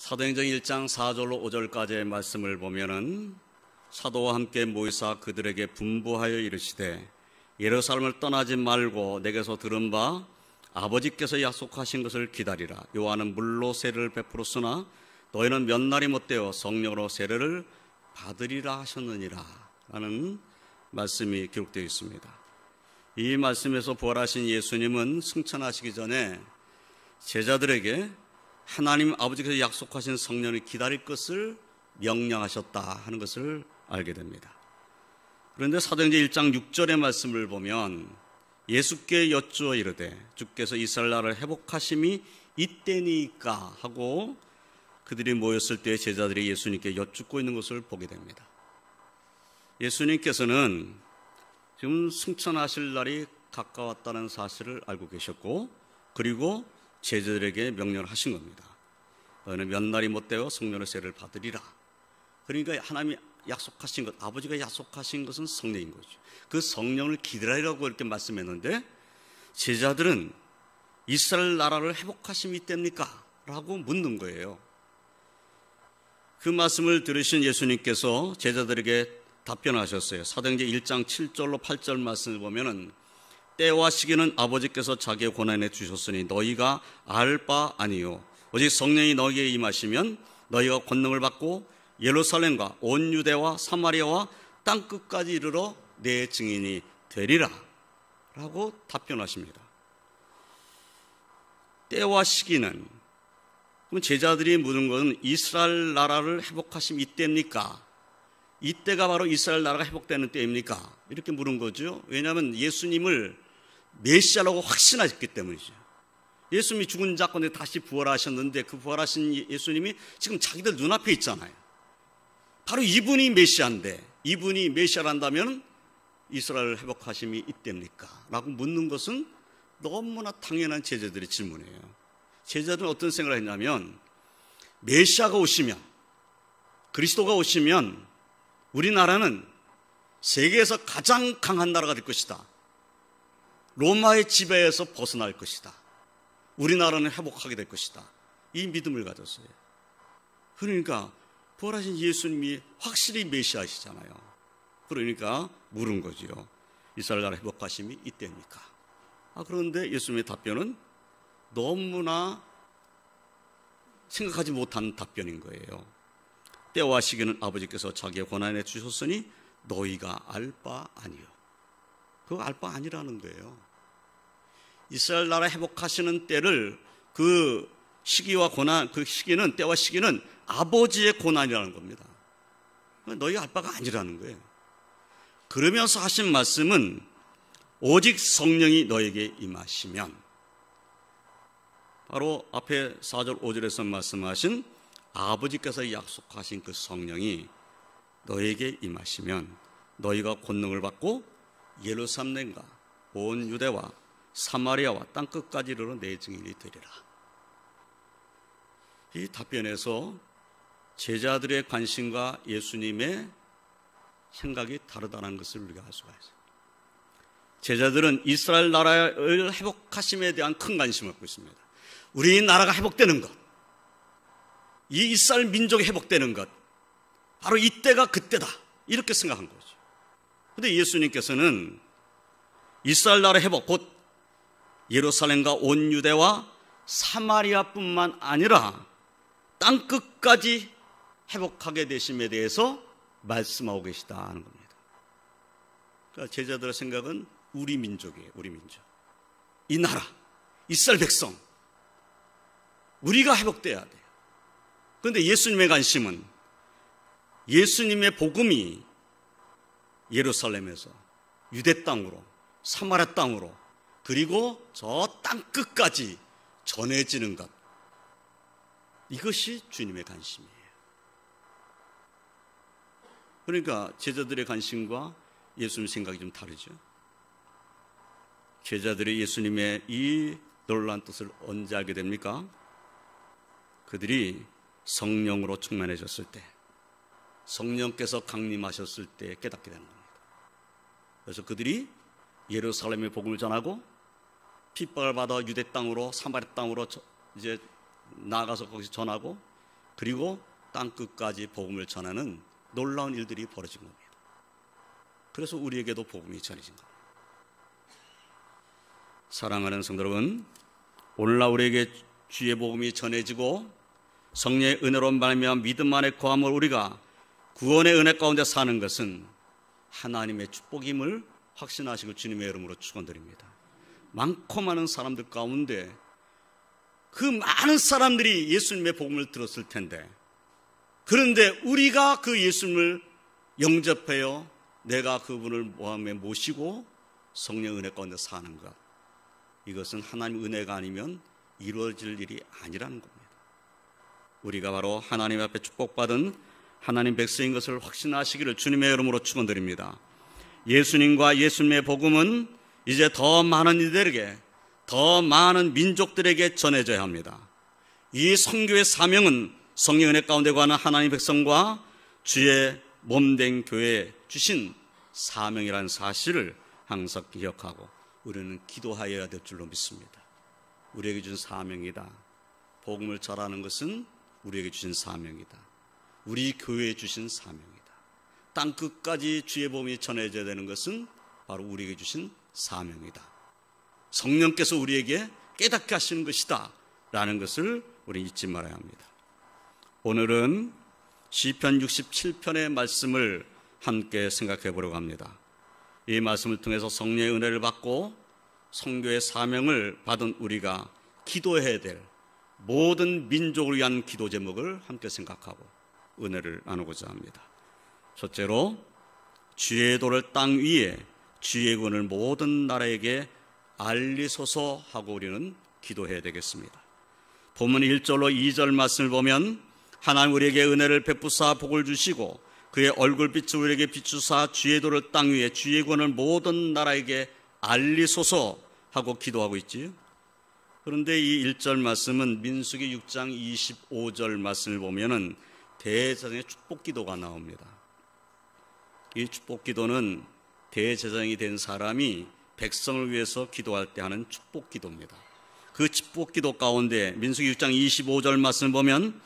사도행전 1장 4절로 5절까지의 말씀을 보면은 사도와 함께 모이사 그들에게 분부하여 이르시되 예루살렘을 떠나지 말고 내게서 들은 바 아버지께서 약속하신 것을 기다리라. 요한은 물로 세례를 베풀었으나 너희는 몇 날이 못되어 성령으로 세례를 받으리라 하셨느니라 라는 말씀이 기록되어 있습니다. 이 말씀에서 부활하신 예수님은 승천하시기 전에 제자들에게 하나님 아버지께서 약속하신 성령을 기다릴 것을 명령하셨다 하는 것을 알게 됩니다. 그런데 사도행전 1장 6절의 말씀을 보면 예수께 여쭈어 이르되 주께서 이스라엘 나라를 회복하심이 이때니까 하고 그들이 모였을 때 제자들이 예수님께 여쭙고 있는 것을 보게 됩니다. 예수님께서는 지금 승천하실 날이 가까웠다는 사실을 알고 계셨고 그리고 제자들에게 명령을 하신 겁니다. 너희는 몇 날이 못되어 성령의 세례를 받으리라. 그러니까 하나님이 약속하신 것, 아버지가 약속하신 것은 성령인 거죠. 그 성령을 기다리라고 이렇게 말씀했는데 제자들은 이스라엘 나라를 회복하심이 이때입니까? 라고 묻는 거예요. 그 말씀을 들으신 예수님께서 제자들에게 답변하셨어요. 사도행전 1장 7절로 8절 말씀을 보면은 때와 시기는 아버지께서 자기의 권한에 주셨으니 너희가 알 바 아니요 오직 성령이 너희에게 임하시면 너희가 권능을 받고 예루살렘과 온 유대와 사마리아와 땅끝까지 이르러 내 증인이 되리라 라고 답변하십니다. 때와 시기는, 그럼 제자들이 묻은 것은 이스라엘 나라를 회복하심 이때입니까? 이때가 바로 이스라엘 나라가 회복되는 때입니까? 이렇게 물은 거죠. 왜냐하면 예수님을 메시아라고 확신하셨기 때문이죠. 예수님이 죽은 자 가운데 다시 부활하셨는데 그 부활하신 예수님이 지금 자기들 눈앞에 있잖아요. 바로 이분이 메시아인데 이분이 메시아란다면 이스라엘 회복하심이 이때입니까? 라고 묻는 것은 너무나 당연한 제자들의 질문이에요. 제자들은 어떤 생각을 했냐면 메시아가 오시면, 그리스도가 오시면 우리나라는 세계에서 가장 강한 나라가 될 것이다. 로마의 지배에서 벗어날 것이다. 우리나라는 회복하게 될 것이다. 이 믿음을 가졌어요. 그러니까 부활하신 예수님이 확실히 메시아시잖아요. 그러니까 물은 거지요. 이스라엘 나라 회복하심이 이때입니까? 그런데 예수님의 답변은 너무나 생각하지 못한 답변인 거예요. 때와 시기는 아버지께서 자기의 권한에 주셨으니 너희가 알 바 아니요. 그거 알 바 아니라는 거예요. 이스라엘 나라 회복하시는 때를 그 시기와 권한, 그 시기는, 때와 시기는 아버지의 권한이라는 겁니다. 너희 알 바가 아니라는 거예요. 그러면서 하신 말씀은 오직 성령이 너에게 임하시면, 바로 앞에 4절 5절에서 말씀하신 아버지께서 약속하신 그 성령이 너에게 임하시면 너희가 권능을 받고 예루살렘과 온 유대와 사마리아와 땅끝까지 이르러 내 증인이 되리라. 이 답변에서 제자들의 관심과 예수님의 생각이 다르다는 것을 우리가 알 수가 있어요. 제자들은 이스라엘 나라를 회복하심에 대한 큰 관심을 갖고 있습니다. 우리 나라가 회복되는 것, 이 이스라엘 민족이 회복되는 것, 바로 이때가 그때다 이렇게 생각한 거죠. 그런데 예수님께서는 이스라엘 나라 회복, 곧 예루살렘과 온 유대와 사마리아뿐만 아니라 땅끝까지 회복하게 되심에 대해서 말씀하고 계시다는 겁니다. 그러니까 제자들의 생각은 우리 민족이에요. 우리 민족, 이 나라, 이스라엘 백성, 우리가 회복돼야 돼요. 그런데 예수님의 관심은 예수님의 복음이 예루살렘에서 유대 땅으로, 사마리아 땅으로, 그리고 저 땅끝까지 전해지는 것, 이것이 주님의 관심이에요. 그러니까 제자들의 관심과 예수님 생각이 좀 다르죠. 제자들이 예수님의 이 놀라운 뜻을 언제 알게 됩니까? 그들이 성령으로 충만해졌을 때, 성령께서 강림하셨을 때 깨닫게 되는 겁니다. 그래서 그들이 예루살렘의 복음을 전하고 핍박을 받아 유대 땅으로, 사마리아 땅으로 이제 나아가서 거기서 전하고, 그리고 땅끝까지 복음을 전하는 놀라운 일들이 벌어진 겁니다. 그래서 우리에게도 복음이 전해진 겁니다. 사랑하는 성도 여러분, 오늘날 우리에게 주의 복음이 전해지고 성령의 은혜로 말미암아 믿음 안에 거함을 우리가 구원의 은혜 가운데 사는 것은 하나님의 축복임을 확신하시고 주님의 이름으로 축원드립니다. 많고 많은 사람들 가운데 그 많은 사람들이 예수님의 복음을 들었을 텐데, 그런데 우리가 그 예수님을 영접하여 내가 그분을 마음에 모시고 성령 은혜 가운데 사는 것, 이것은 하나님의 은혜가 아니면 이루어질 일이 아니라는 겁니다. 우리가 바로 하나님 앞에 축복받은 하나님 백성인 것을 확신하시기를 주님의 이름으로 축원드립니다. 예수님과 예수님의 복음은 이제 더 많은 이들에게, 더 많은 민족들에게 전해져야 합니다. 이 선교의 사명은 성령 은혜 가운데 관한 하나님 백성과 주의 몸된 교회에 주신 사명이라는 사실을 항상 기억하고 우리는 기도하여야 될 줄로 믿습니다. 우리에게 주신 사명이다. 복음을 전하는 것은 우리에게 주신 사명이다. 우리 교회에 주신 사명이다. 땅끝까지 주의 복음이 전해져야 되는 것은 바로 우리에게 주신 사명이다. 성령께서 우리에게 깨닫게 하시는 것이다 라는 것을 우리 잊지 말아야 합니다. 오늘은 시편 67편의 말씀을 함께 생각해 보려고 합니다. 이 말씀을 통해서 성령의 은혜를 받고 선교의 사명을 받은 우리가 기도해야 될 모든 민족을 위한 기도 제목을 함께 생각하고 은혜를 나누고자 합니다. 첫째로, 주의 도를 땅 위에 주의 권을 모든 나라에게 알리소서 하고 우리는 기도해야 되겠습니다. 본문 1절로 2절 말씀을 보면 하나님 우리에게 은혜를 베푸사 복을 주시고 그의 얼굴빛을 우리에게 비추사 주의 도를 땅 위에 주의 권을 모든 나라에게 알리소서 하고 기도하고 있지요. 그런데 이 1절 말씀은 민수기 6장 25절 말씀을 보면은 대제사장의 축복 기도가 나옵니다. 이 축복 기도는 대제사장이 된 사람이 백성을 위해서 기도할 때 하는 축복 기도입니다. 그 축복 기도 가운데 민수기 6장 25절 말씀을 보면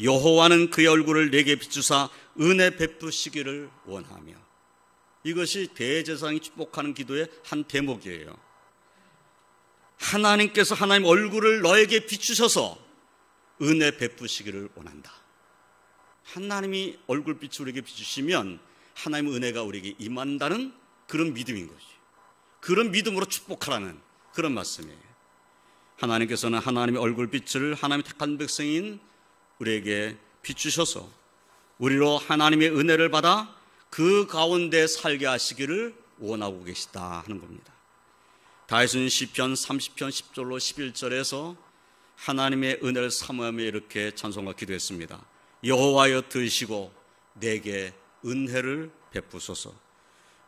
여호와는 그의 얼굴을 내게 비추사 은혜 베푸시기를 원하며, 이것이 대제사장이 축복하는 기도의 한 대목이에요. 하나님께서 하나님 얼굴을 너에게 비추셔서 은혜 베푸시기를 원한다. 하나님이 얼굴빛을 우리에게 비추시면 하나님의 은혜가 우리에게 임한다는 그런 믿음인 거지. 그런 믿음으로 축복하라는 그런 말씀이에요. 하나님께서는 하나님의 얼굴빛을 하나님의 택한 백성인 우리에게 비추셔서 우리로 하나님의 은혜를 받아 그 가운데 살게 하시기를 원하고 계시다 하는 겁니다. 다윗은 시편 30편 10절로 11절에서 하나님의 은혜를 사모하며 이렇게 찬송과 기도했습니다. 여호와여 들으시고 내게 은혜를 베푸소서.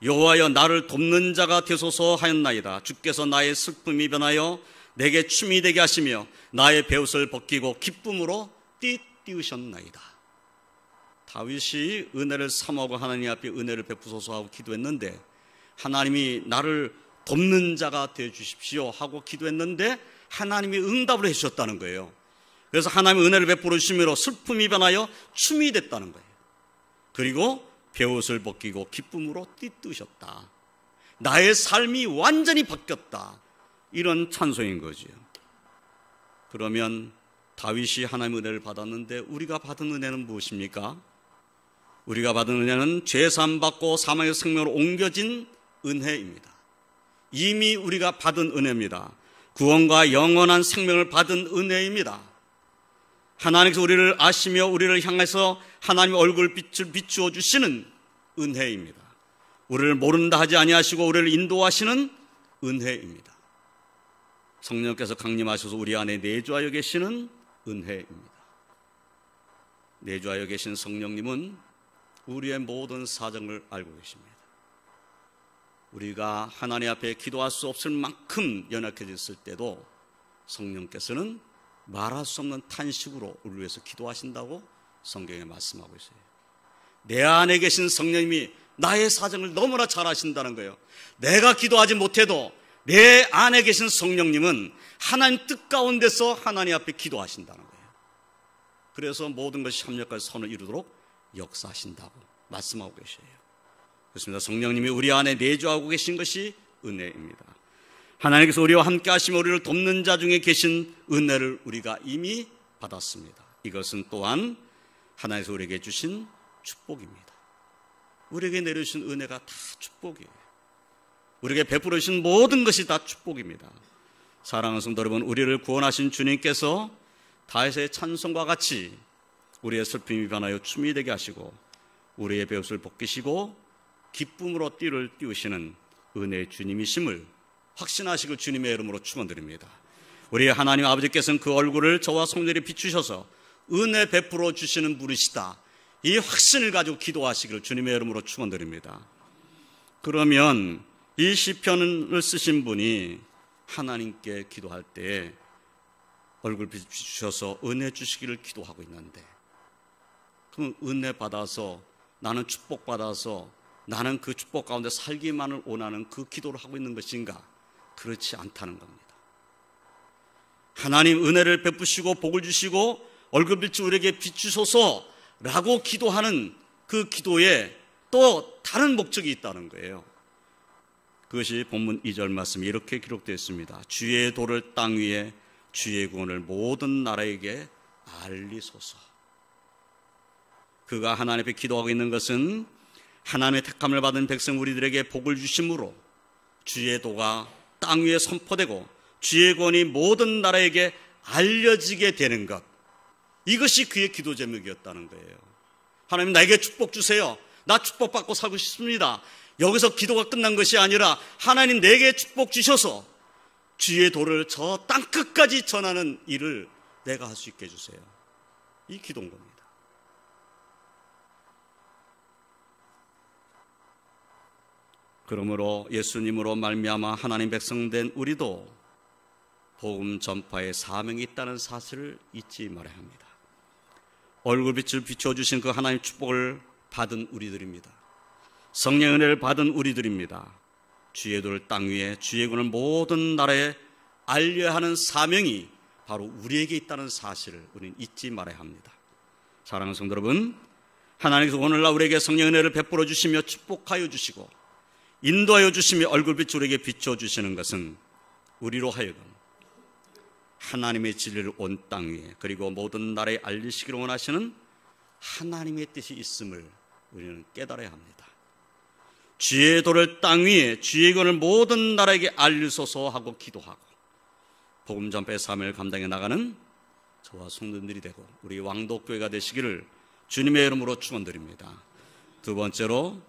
여호와여 나를 돕는 자가 되소서 하였나이다. 주께서 나의 슬픔이 변하여 내게 춤이 되게 하시며 나의 베옷을 벗기고 기쁨으로 띠띠우셨나이다. 다윗이 은혜를 사모하고 하나님 앞에 은혜를 베푸소서 하고 기도했는데, 하나님이 나를 돕는 자가 되어 주십시오 하고 기도했는데 하나님이 응답을 해주셨다는 거예요. 그래서 하나님의 은혜를 베풀어 주심으로 슬픔이 변하여 춤이 됐다는 거예요. 그리고 베옷을 벗기고 기쁨으로 띠뜨셨다. 나의 삶이 완전히 바뀌었다. 이런 찬송인 거지요. 그러면 다윗이 하나님의 은혜를 받았는데 우리가 받은 은혜는 무엇입니까? 우리가 받은 은혜는 죄사함 받고 사망의 생명으로 옮겨진 은혜입니다. 이미 우리가 받은 은혜입니다. 구원과 영원한 생명을 받은 은혜입니다. 하나님께서 우리를 아시며 우리를 향해서 하나님의 얼굴빛을 비추어 주시는 은혜입니다. 우리를 모른다 하지 아니하시고 우리를 인도하시는 은혜입니다. 성령께서 강림하셔서 우리 안에 내주하여 계시는 은혜입니다. 내주하여 계신 성령님은 우리의 모든 사정을 알고 계십니다. 우리가 하나님 앞에 기도할 수 없을 만큼 연약해졌을 때도 성령께서는 말할 수 없는 탄식으로 우리를 위해서 기도하신다고 성경에 말씀하고 있어요. 내 안에 계신 성령님이 나의 사정을 너무나 잘 아신다는 거예요. 내가 기도하지 못해도 내 안에 계신 성령님은 하나님 뜻 가운데서 하나님 앞에 기도하신다는 거예요. 그래서 모든 것이 협력할 선을 이루도록 역사하신다고 말씀하고 계셔요. 그렇습니다. 성령님이 우리 안에 내주하고 계신 것이 은혜입니다. 하나님께서 우리와 함께 하시며 우리를 돕는 자 중에 계신 은혜를 우리가 이미 받았습니다. 이것은 또한 하나님께서 우리에게 주신 축복입니다. 우리에게 내려주신 은혜가 다 축복이에요. 우리에게 베풀어 주신 모든 것이 다 축복입니다. 사랑하는 성도 여러분, 우리를 구원하신 주님께서 다윗의 찬송과 같이 우리의 슬픔이 변하여 춤이 되게 하시고 우리의 배옷을 벗기시고 기쁨으로 띠를 띄우시는 은혜의 주님이심을 확신하시고 주님의 이름으로 축원드립니다. 우리 하나님 아버지께서는 그 얼굴을 저와 성령이 비추셔서 은혜 베풀어 주시는 분이시다, 이 확신을 가지고 기도하시기를 주님의 이름으로 축원드립니다. 그러면 이 시편을 쓰신 분이 하나님께 기도할 때 얼굴 비추셔서 은혜 주시기를 기도하고 있는데, 그럼 은혜 받아서 나는 축복 받아서 나는 그 축복 가운데 살기만을 원하는 그 기도를 하고 있는 것인가? 그렇지 않다는 겁니다. 하나님 은혜를 베푸시고 복을 주시고 얼굴빛을 우리에게 비추소서라고 기도하는 그 기도에 또 다른 목적이 있다는 거예요. 그것이 본문 2절 말씀이 이렇게 기록되어 있습니다. 주의 도를 땅 위에 주의 구원을 모든 나라에게 알리소서. 그가 하나님 앞에 기도하고 있는 것은 하나님의 택함을 받은 백성 우리들에게 복을 주심으로 주의 도가 땅 위에 선포되고 주의 구원이 모든 나라에게 알려지게 되는 것, 이것이 그의 기도 제목이었다는 거예요. 하나님 나에게 축복 주세요. 나 축복받고 살고 싶습니다. 여기서 기도가 끝난 것이 아니라 하나님 내게 축복 주셔서 주의 도를 저 땅끝까지 전하는 일을 내가 할 수 있게 해주세요. 이 기도인 겁니다. 그러므로 예수님으로 말미암아 하나님 백성 된 우리도 복음 전파의 사명이 있다는 사실을 잊지 말아야 합니다. 얼굴빛을 비춰주신 그 하나님 축복을 받은 우리들입니다. 성령의 은혜를 받은 우리들입니다. 주의 도를 땅 위에 주의 구원을 모든 나라에 알려야 하는 사명이 바로 우리에게 있다는 사실을 우리는 잊지 말아야 합니다. 사랑하는 성도 여러분, 하나님께서 오늘날 우리에게 성령의 은혜를 베풀어 주시며 축복하여 주시고 인도하여 주시며 얼굴빛 우리에게 비춰주시는 것은 우리로 하여금 하나님의 진리를 온 땅 위에 그리고 모든 나라에 알리시기를 원하시는 하나님의 뜻이 있음을 우리는 깨달아야 합니다. 주의 도를 땅 위에 주의 구원을 모든 나라에게 알리소서 하고 기도하고 복음 전파의 사명을 감당해 나가는 저와 성도들이 되고 우리 왕독교회가 되시기를 주님의 이름으로 축원드립니다. 두 번째로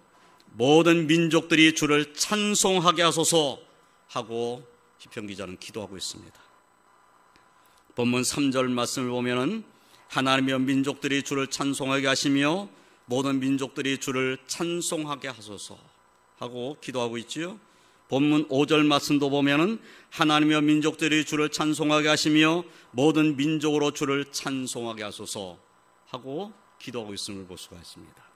모든 민족들이 주를 찬송하게 하소서 하고 시편 기자는 기도하고 있습니다. 본문 3절 말씀을 보면은 하나님의 민족들이 주를 찬송하게 하시며 모든 민족들이 주를 찬송하게 하소서 하고 기도하고 있지요. 본문 5절 말씀도 보면은 하나님의 민족들이 주를 찬송하게 하시며 모든 민족으로 주를 찬송하게 하소서 하고 기도하고 있음을 볼 수가 있습니다.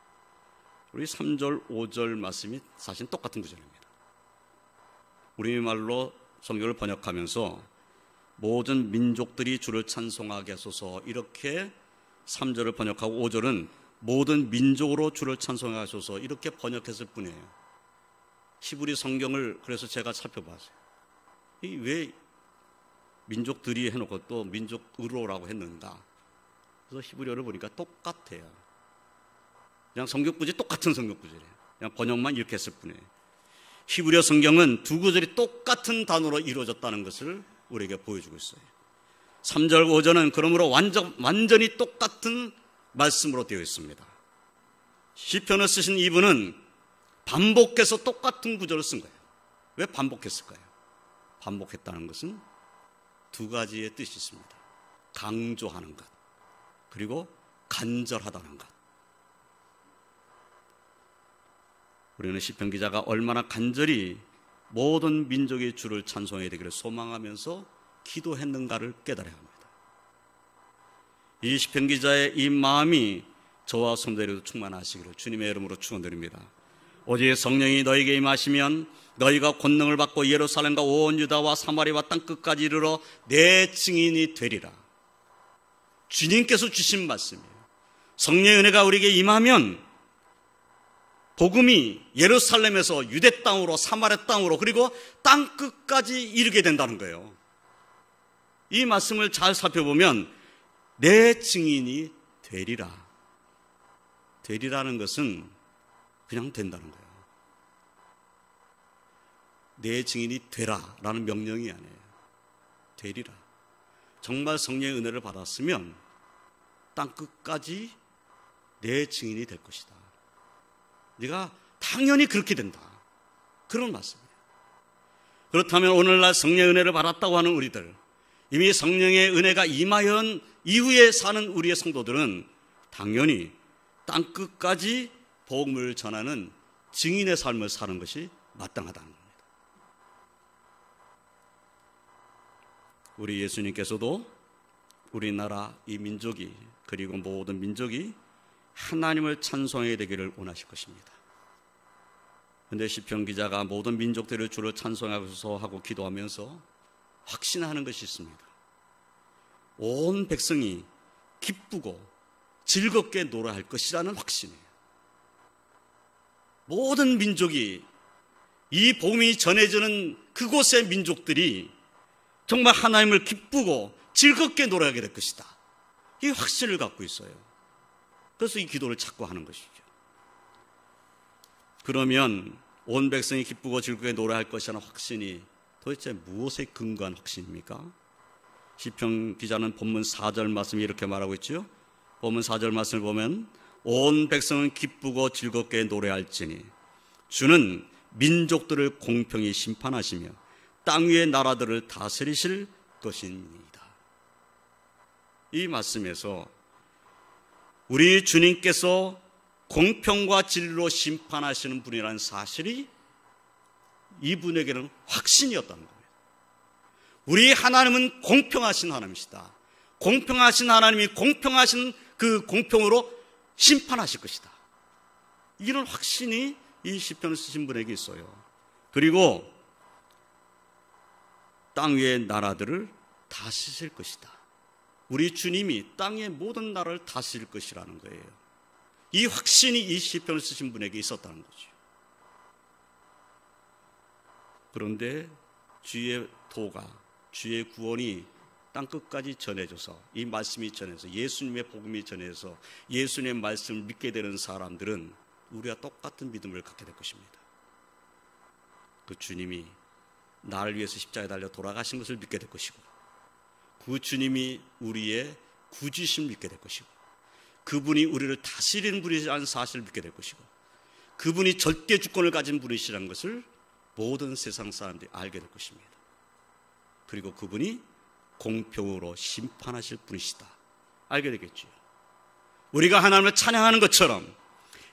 우리 3절, 5절 말씀이 사실 똑같은 구절입니다. 우리말로 성경을 번역하면서 모든 민족들이 주를 찬송하게 하소서 이렇게 3절을 번역하고 5절은 모든 민족으로 주를 찬송하게 하소서 이렇게 번역했을 뿐이에요. 히브리 성경을 그래서 제가 살펴봤어요. 왜 민족들이 해놓고 또 민족으로라고 했는가? 그래서 히브리어를 보니까 똑같아요. 그냥 성경구지 똑같은 성경구절이에요. 그냥 번역만 이렇게 했을 뿐이에요. 히브리어 성경은 두 구절이 똑같은 단어로 이루어졌다는 것을 우리에게 보여주고 있어요. 3절, 5절은 그러므로 완전히 똑같은 말씀으로 되어 있습니다. 시편을 쓰신 이분은 반복해서 똑같은 구절을 쓴 거예요. 왜 반복했을까요? 반복했다는 것은 두 가지의 뜻이 있습니다. 강조하는 것, 그리고 간절하다는 것. 우리는 시편 기자가 얼마나 간절히 모든 민족의 주를 찬송해야 되기를 소망하면서 기도했는가를 깨달아야 합니다. 이 시편 기자의 이 마음이 저와 성도들에게도 충만하시기를 주님의 이름으로 축원드립니다. 오직 성령이 너에게 임하시면 너희가 권능을 받고 예루살렘과 온 유다와 사마리아와 땅끝까지 이르러 내 증인이 되리라. 주님께서 주신 말씀이에요. 성령의 은혜가 우리에게 임하면 복음이 예루살렘에서 유대 땅으로 사마리아 땅으로 그리고 땅 끝까지 이르게 된다는 거예요. 이 말씀을 잘 살펴보면 내 증인이 되리라. 되리라는 것은 그냥 된다는 거예요. 내 증인이 되라라는 명령이 아니에요. 되리라. 정말 성령의 은혜를 받았으면 땅 끝까지 내 증인이 될 것이다. 네가 당연히 그렇게 된다. 그런 말씀이에요. 그렇다면 오늘날 성령의 은혜를 받았다고 하는 우리들, 이미 성령의 은혜가 임하연 이후에 사는 우리의 성도들은 당연히 땅 끝까지 복음을 전하는 증인의 삶을 사는 것이 마땅하다는 겁니다. 우리 예수님께서도 우리나라 이 민족이 그리고 모든 민족이 하나님을 찬송해야 되기를 원하실 것입니다. 그런데 시편 기자가 모든 민족들을 주를 찬송하소서 하고 기도하면서 확신하는 것이 있습니다. 온 백성이 기쁘고 즐겁게 노래할 것이라는 확신이에요. 모든 민족이 이 복음이 전해지는 그곳의 민족들이 정말 하나님을 기쁘고 즐겁게 노래하게 될 것이다. 이 확신을 갖고 있어요. 그래서 이 기도를 찾고 하는 것이죠. 그러면 온 백성이 기쁘고 즐겁게 노래할 것이라는 확신이 도대체 무엇에 근거한 확신입니까? 시편 기자는 본문 4절 말씀이 이렇게 말하고 있죠. 본문 4절 말씀을 보면 온 백성은 기쁘고 즐겁게 노래할지니 주는 민족들을 공평히 심판하시며 땅 위의 나라들을 다스리실 것입니다. 이 말씀에서 우리 주님께서 공평과 진리로 심판하시는 분이라는 사실이 이분에게는 확신이었다는 겁니다. 우리 하나님은 공평하신 하나님이시다. 공평하신 하나님이 공평하신 그 공평으로 심판하실 것이다. 이런 확신이 이 시편을 쓰신 분에게 있어요. 그리고 땅 위의 나라들을 다스리실 것이다. 우리 주님이 땅의 모든 나라를 다스릴 것이라는 거예요. 이 확신이 이 시편을 쓰신 분에게 있었다는 거죠. 그런데 주의 도가, 주의 구원이 땅끝까지 전해져서 이 말씀이 전해서 예수님의 복음이 전해서 예수님의 말씀을 믿게 되는 사람들은 우리와 똑같은 믿음을 갖게 될 것입니다. 그 주님이 나를 위해서 십자가에 달려 돌아가신 것을 믿게 될 것이고, 그 주님이 우리의 구주심을 믿게 될 것이고, 그분이 우리를 다스리는 분이라는 사실을 믿게 될 것이고, 그분이 절대 주권을 가진 분이시라는 것을 모든 세상 사람들이 알게 될 것입니다. 그리고 그분이 공평으로 심판하실 분이시다. 알게 되겠죠. 우리가 하나님을 찬양하는 것처럼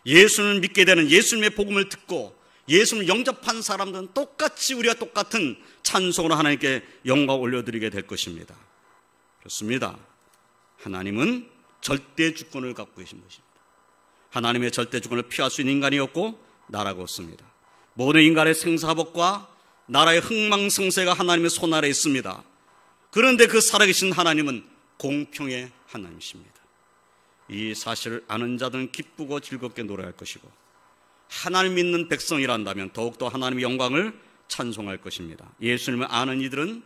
예수를 믿게 되는, 예수님의 복음을 듣고 예수를 영접한 사람들은 똑같이 우리와 똑같은 찬송으로 하나님께 영광 올려드리게 될 것입니다. 그렇습니다. 하나님은 절대 주권을 갖고 계신 것입니다. 하나님의 절대 주권을 피할 수 있는 인간이 없고 나라가 없습니다. 모든 인간의 생사복과 나라의 흥망성쇠가 하나님의 손 아래에 있습니다. 그런데 그 살아계신 하나님은 공평의 하나님이십니다. 이 사실을 아는 자들은 기쁘고 즐겁게 노래할 것이고, 하나님 믿는 백성이란다면 더욱더 하나님의 영광을 찬송할 것입니다. 예수님을 아는 이들은,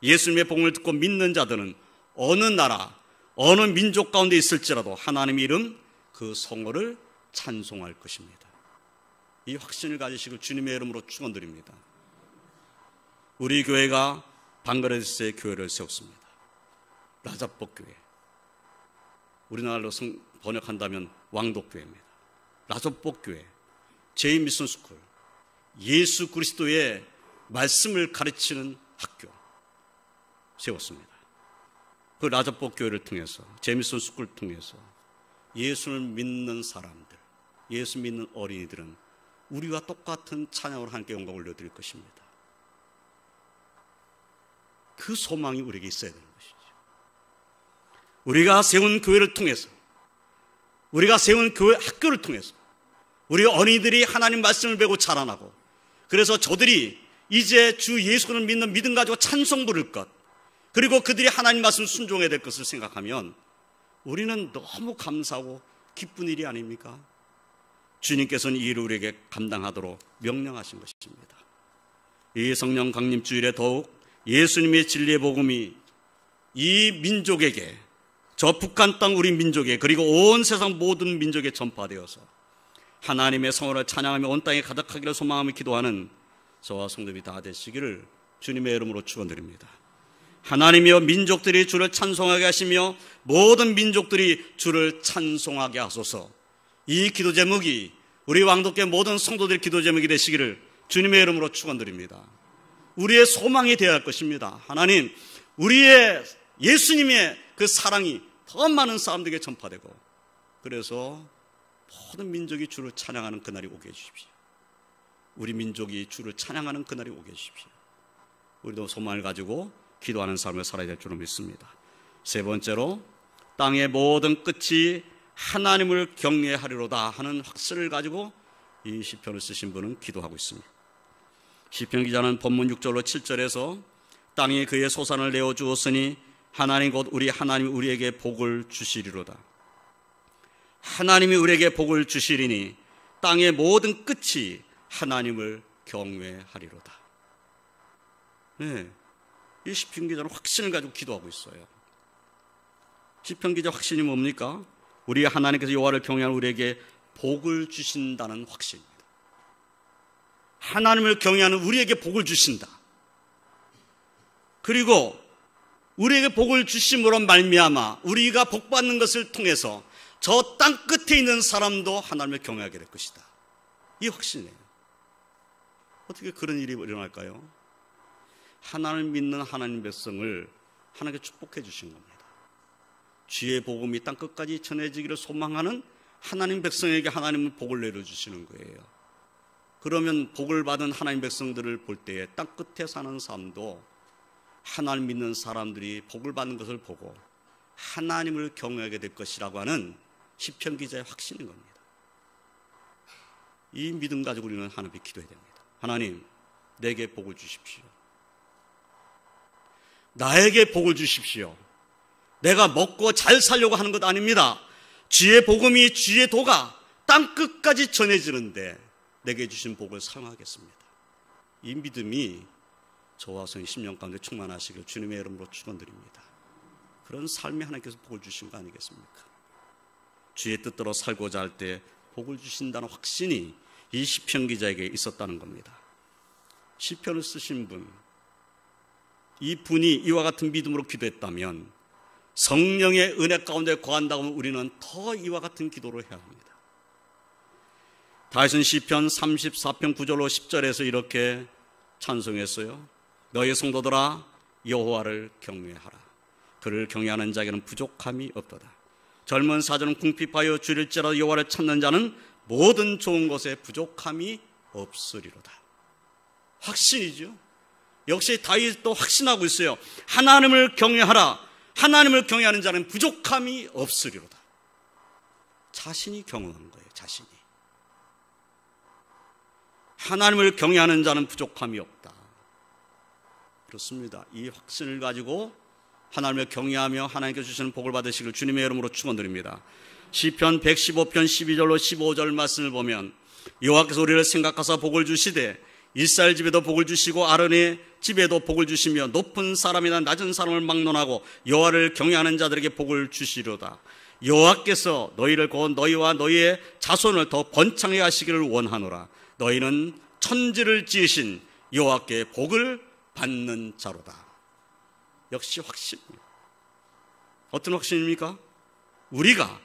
예수님의 복음을 듣고 믿는 자들은 어느 나라, 어느 민족 가운데 있을지라도 하나님의 이름, 그 성호를 찬송할 것입니다. 이 확신을 가지시고 주님의 이름으로 축원드립니다. 우리 교회가 방글라데시의 교회를 세웠습니다. 라자포 교회. 우리나라로 번역한다면 왕독교회입니다. 라자포 교회, 제인 미션 스쿨, 예수 그리스도의 말씀을 가르치는 학교 세웠습니다. 그 라자포 교회를 통해서, 제인 미션 스쿨을 통해서 예수를 믿는 사람들, 예수 믿는 어린이들은 우리와 똑같은 찬양으로 하나님께 영광을 올려드릴 것입니다. 그 소망이 우리에게 있어야 되는 것이죠. 우리가 세운 교회를 통해서, 우리가 세운 교회 학교를 통해서 우리 어린이들이 하나님 말씀을 배우고 자라나고, 그래서 저들이 이제 주 예수를 믿는 믿음 가지고 찬송 부를 것, 그리고 그들이 하나님 말씀을 순종해야 될 것을 생각하면 우리는 너무 감사하고 기쁜 일이 아닙니까? 주님께서는 이 일을 우리에게 감당하도록 명령하신 것입니다. 이 성령 강림 주일에 더욱 예수님의 진리의 복음이 이 민족에게, 저 북한 땅 우리 민족에, 그리고 온 세상 모든 민족에 전파되어서 하나님의 성호를 찬양하며 온 땅에 가득하기를 소망하며 기도하는 저와 성도들이 다 되시기를 주님의 이름으로 축원드립니다. 하나님이여, 민족들이 주를 찬송하게 하시며 모든 민족들이 주를 찬송하게 하소서. 이 기도 제목이 우리 왕독교 모든 성도들의 기도 제목이 되시기를 주님의 이름으로 축원드립니다. 우리의 소망이 되어야 할 것입니다. 하나님, 우리의 예수님의 그 사랑이 더 많은 사람들에게 전파되고, 그래서 모든 민족이 주를 찬양하는 그날이 오게 해주십시오. 우리 민족이 주를 찬양하는 그날이 오게 해주십시오. 우리도 소망을 가지고 기도하는 삶을 살아야 될 줄로 믿습니다. 세 번째로, 땅의 모든 끝이 하나님을 경외하리로다 하는 확신을 가지고 이 시편을 쓰신 분은 기도하고 있습니다. 시편 기자는 본문 6절로 7절에서 땅이 그의 소산을 내어주었으니 하나님 곧 우리 하나님이 우리에게 복을 주시리로다. 하나님이 우리에게 복을 주시리니 땅의 모든 끝이 하나님을 경외하리로다. 네, 이 시편 기자는 확신을 가지고 기도하고 있어요. 시편 기자 확신이 뭡니까? 우리 하나님께서 여호와를 경외하는 우리에게 복을 주신다는 확신입니다. 하나님을 경외하는 우리에게 복을 주신다. 그리고 우리에게 복을 주심으로 말미암아 우리가 복받는 것을 통해서 저 땅 끝에 있는 사람도 하나님을 경외하게 될 것이다. 이 확신이에요. 어떻게 그런 일이 일어날까요? 하나님을 믿는 하나님 백성을 하나님께 축복해 주신 겁니다. 주의 복음이 땅 끝까지 전해지기를 소망하는 하나님 백성에게 하나님은 복을 내려주시는 거예요. 그러면 복을 받은 하나님 백성들을 볼 때에 땅 끝에 사는 사람도 하나님 믿는 사람들이 복을 받는 것을 보고 하나님을 경외하게 될 것이라고 하는 시편 기자의 확신인 겁니다. 이 믿음 가지고 우리는 하나님께 기도해야 됩니다. 하나님, 내게 복을 주십시오. 나에게 복을 주십시오. 내가 먹고 잘 살려고 하는 것 아닙니다. 주의 복음이, 주의 도가 땅 끝까지 전해지는데 내게 주신 복을 사용하겠습니다. 이 믿음이 저와 성의 10년 가운데 충만하시길 주님의 이름으로 축원드립니다. 그런 삶이 하나님께서 복을 주신 거 아니겠습니까? 주의 뜻대로 살고자 할 때 복을 주신다는 확신이 이 시편 기자에게 있었다는 겁니다. 시편을 쓰신 분, 이 분이 이와 같은 믿음으로 기도했다면 성령의 은혜 가운데 거한다고 하면 우리는 더 이와 같은 기도를 해야 합니다. 다윗은 시편 34편 9절로 10절에서 이렇게 찬송했어요. 너희 성도들아, 여호와를 경외하라. 그를 경외하는 자에게는 부족함이 없도다. 젊은 사자는 궁핍하여 줄일지라도 여호와를 찾는 자는 모든 좋은 것에 부족함이 없으리로다. 확신이죠. 역시 다윗도 확신하고 있어요. 하나님을 경외하라. 하나님을 경외하는 자는 부족함이 없으리로다. 자신이 경험하는 거예요. 자신이. 하나님을 경외하는 자는 부족함이 없다. 그렇습니다. 이 확신을 가지고 하나님을 경외하며 하나님께 주시는 복을 받으시길 주님의 이름으로 축원드립니다. 시편 115편 12절로 15절 말씀을 보면 여호와께서 우리를 생각하사 복을 주시되 이스라엘 집에도 복을 주시고 아론의 집에도 복을 주시며 높은 사람이나 낮은 사람을 막론하고 여호와를 경외하는 자들에게 복을 주시리로다. 여호와께서 너희를 곧 너희와 너희의 자손을 더 번창하게 하시기를 원하노라. 너희는 천지를 지으신 여호와께 복을 받는 자로다. 역시 확신입니다. 어떤 확신입니까? 우리가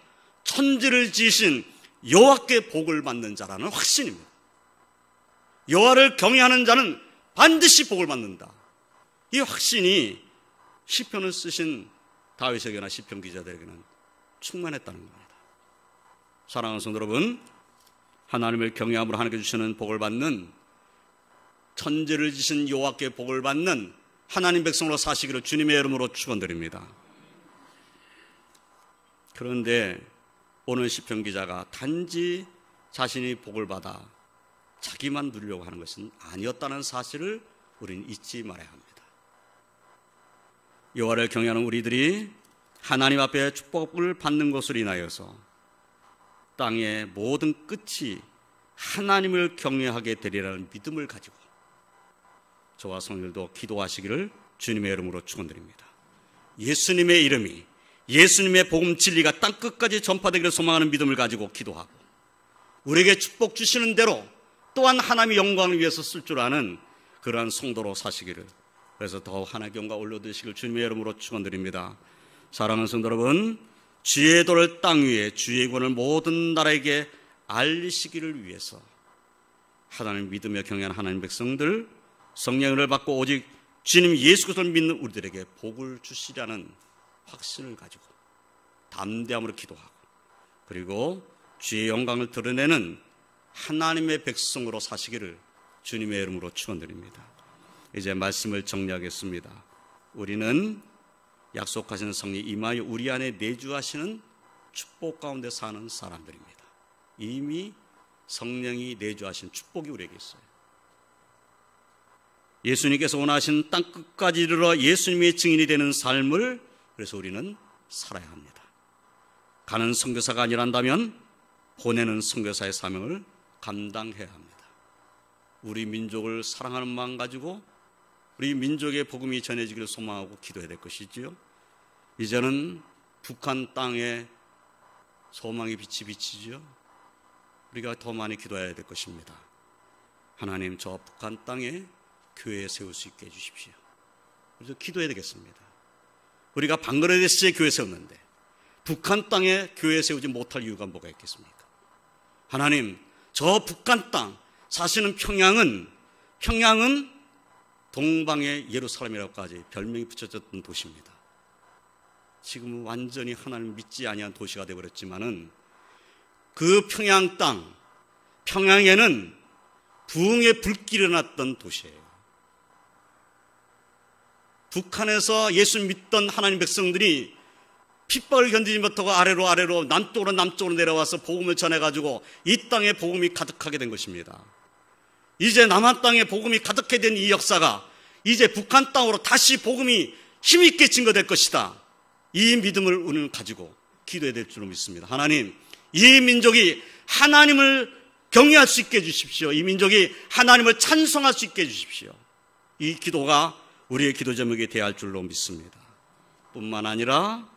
천지를 지으신 여호와께 복을 받는 자라는 확신입니다. 여호와를 경외하는 자는 반드시 복을 받는다. 이 확신이 시편을 쓰신 다윗에게나 시편 기자들에게는 충만했다는 겁니다. 사랑하는 성도 여러분, 하나님을 경외함으로 하나님께 주시는 복을 받는, 천지를 지신 여호와께 복을 받는 하나님 백성으로 사시기를 주님의 이름으로 축원드립니다. 그런데 오늘 시편 기자가 단지 자신이 복을 받아 자기만 누리려고 하는 것은 아니었다는 사실을 우리는 잊지 말아야 합니다. 여호와를 경외하는 우리들이 하나님 앞에 축복을 받는 것으로 인하여서 땅의 모든 끝이 하나님을 경외하게 되리라는 믿음을 가지고 저와 성도들도 기도하시기를 주님의 이름으로 축원드립니다. 예수님의 이름이, 예수님의 복음 진리가 땅 끝까지 전파되기를 소망하는 믿음을 가지고 기도하고 우리에게 축복 주시는 대로 또한 하나님의 영광을 위해서 쓸 줄 아는 그러한 성도로 사시기를, 그래서 더욱 하나님께 영광 올려드리시길 주님의 이름으로 축원드립니다. 사랑하는 성도 여러분, 주의 도를 땅 위에 주의 권을 모든 나라에게 알리시기를 위해서 하나님 믿으며 경외하는 하나님 백성들, 성령의 은혜를 받고 오직 주님 예수 그리스도를 믿는 우리들에게 복을 주시라는 확신을 가지고 담대함으로 기도하고, 그리고 주의 영광을 드러내는 하나님의 백성으로 사시기를 주님의 이름으로 축원드립니다. 이제 말씀을 정리하겠습니다. 우리는 약속하신 성령 임하여 우리 안에 내주하시는 축복 가운데 사는 사람들입니다. 이미 성령이 내주하신 축복이 우리에게 있어요. 예수님께서 원하신 땅 끝까지 이르러 예수님의 증인이 되는 삶을 그래서 우리는 살아야 합니다. 가는 선교사가 아니란다면 보내는 선교사의 사명을 감당해야 합니다. 우리 민족을 사랑하는 마음 가지고 우리 민족의 복음이 전해지기를 소망하고 기도해야 될 것이지요. 이제는 북한 땅에 소망의 빛이 비치죠. 우리가 더 많이 기도해야 될 것입니다. 하나님, 저 북한 땅에 교회 세울 수 있게 해주십시오. 그래서 기도해야 되겠습니다. 우리가 방글라데시에 교회 세웠는데 북한 땅에 교회 세우지 못할 이유가 뭐가 있겠습니까? 하나님, 저 북한 땅 사실은 평양은 동방의 예루살렘이라고까지 별명이 붙여졌던 도시입니다. 지금은 완전히 하나님 믿지 아니한 도시가 되어버렸지만은 그 평양 땅, 평양에는 부흥의 불길이 일어났던 도시예요. 북한에서 예수 믿던 하나님 백성들이 핍박을 견디지 못하고 아래로 남쪽으로 내려와서 복음을 전해가지고 이 땅에 복음이 가득하게 된 것입니다. 이제 남한 땅에 복음이 가득하게 된 이 역사가 이제 북한 땅으로 다시 복음이 힘있게 증거될 것이다. 이 믿음을 우리는 가지고 기도해야 될 줄로 믿습니다. 하나님, 이 민족이 하나님을 경외할 수 있게 해주십시오. 이 민족이 하나님을 찬송할 수 있게 해주십시오. 이 기도가 우리의 기도 제목이 되어야 할 줄로 믿습니다. 뿐만 아니라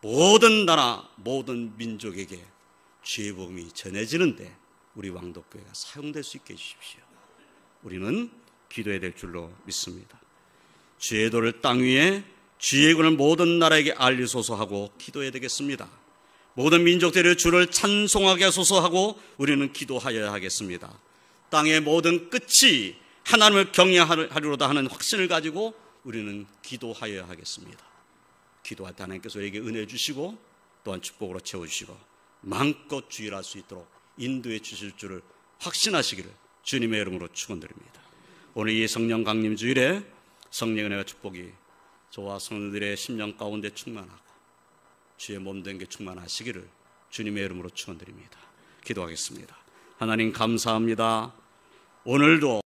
모든 나라, 모든 민족에게 주의 복음이 전해지는데 우리 왕독교회가 사용될 수 있게 해주십시오. 우리는 기도해야 될 줄로 믿습니다. 주의 도를 땅 위에 주의 권을 모든 나라에게 알리소서 하고 기도해야 되겠습니다. 모든 민족들의 주를 찬송하게 하소서 하고 우리는 기도하여야 하겠습니다. 땅의 모든 끝이 하나님을 경외하리로다 하는 확신을 가지고 우리는 기도하여야 하겠습니다. 기도할 때 하나님께서 우리에게 은혜 주시고 또한 축복으로 채워주시고 마음껏 주일할 수 있도록 인도해 주실 줄을 확신하시기를 주님의 이름으로 축원드립니다. 오늘 이 성령 강림 주일에 성령의 은혜와 축복이 저와 성도들의 심령 가운데 충만하고 주의 몸된 게 충만하시기를 주님의 이름으로 축원드립니다. 기도하겠습니다. 하나님 감사합니다. 오늘도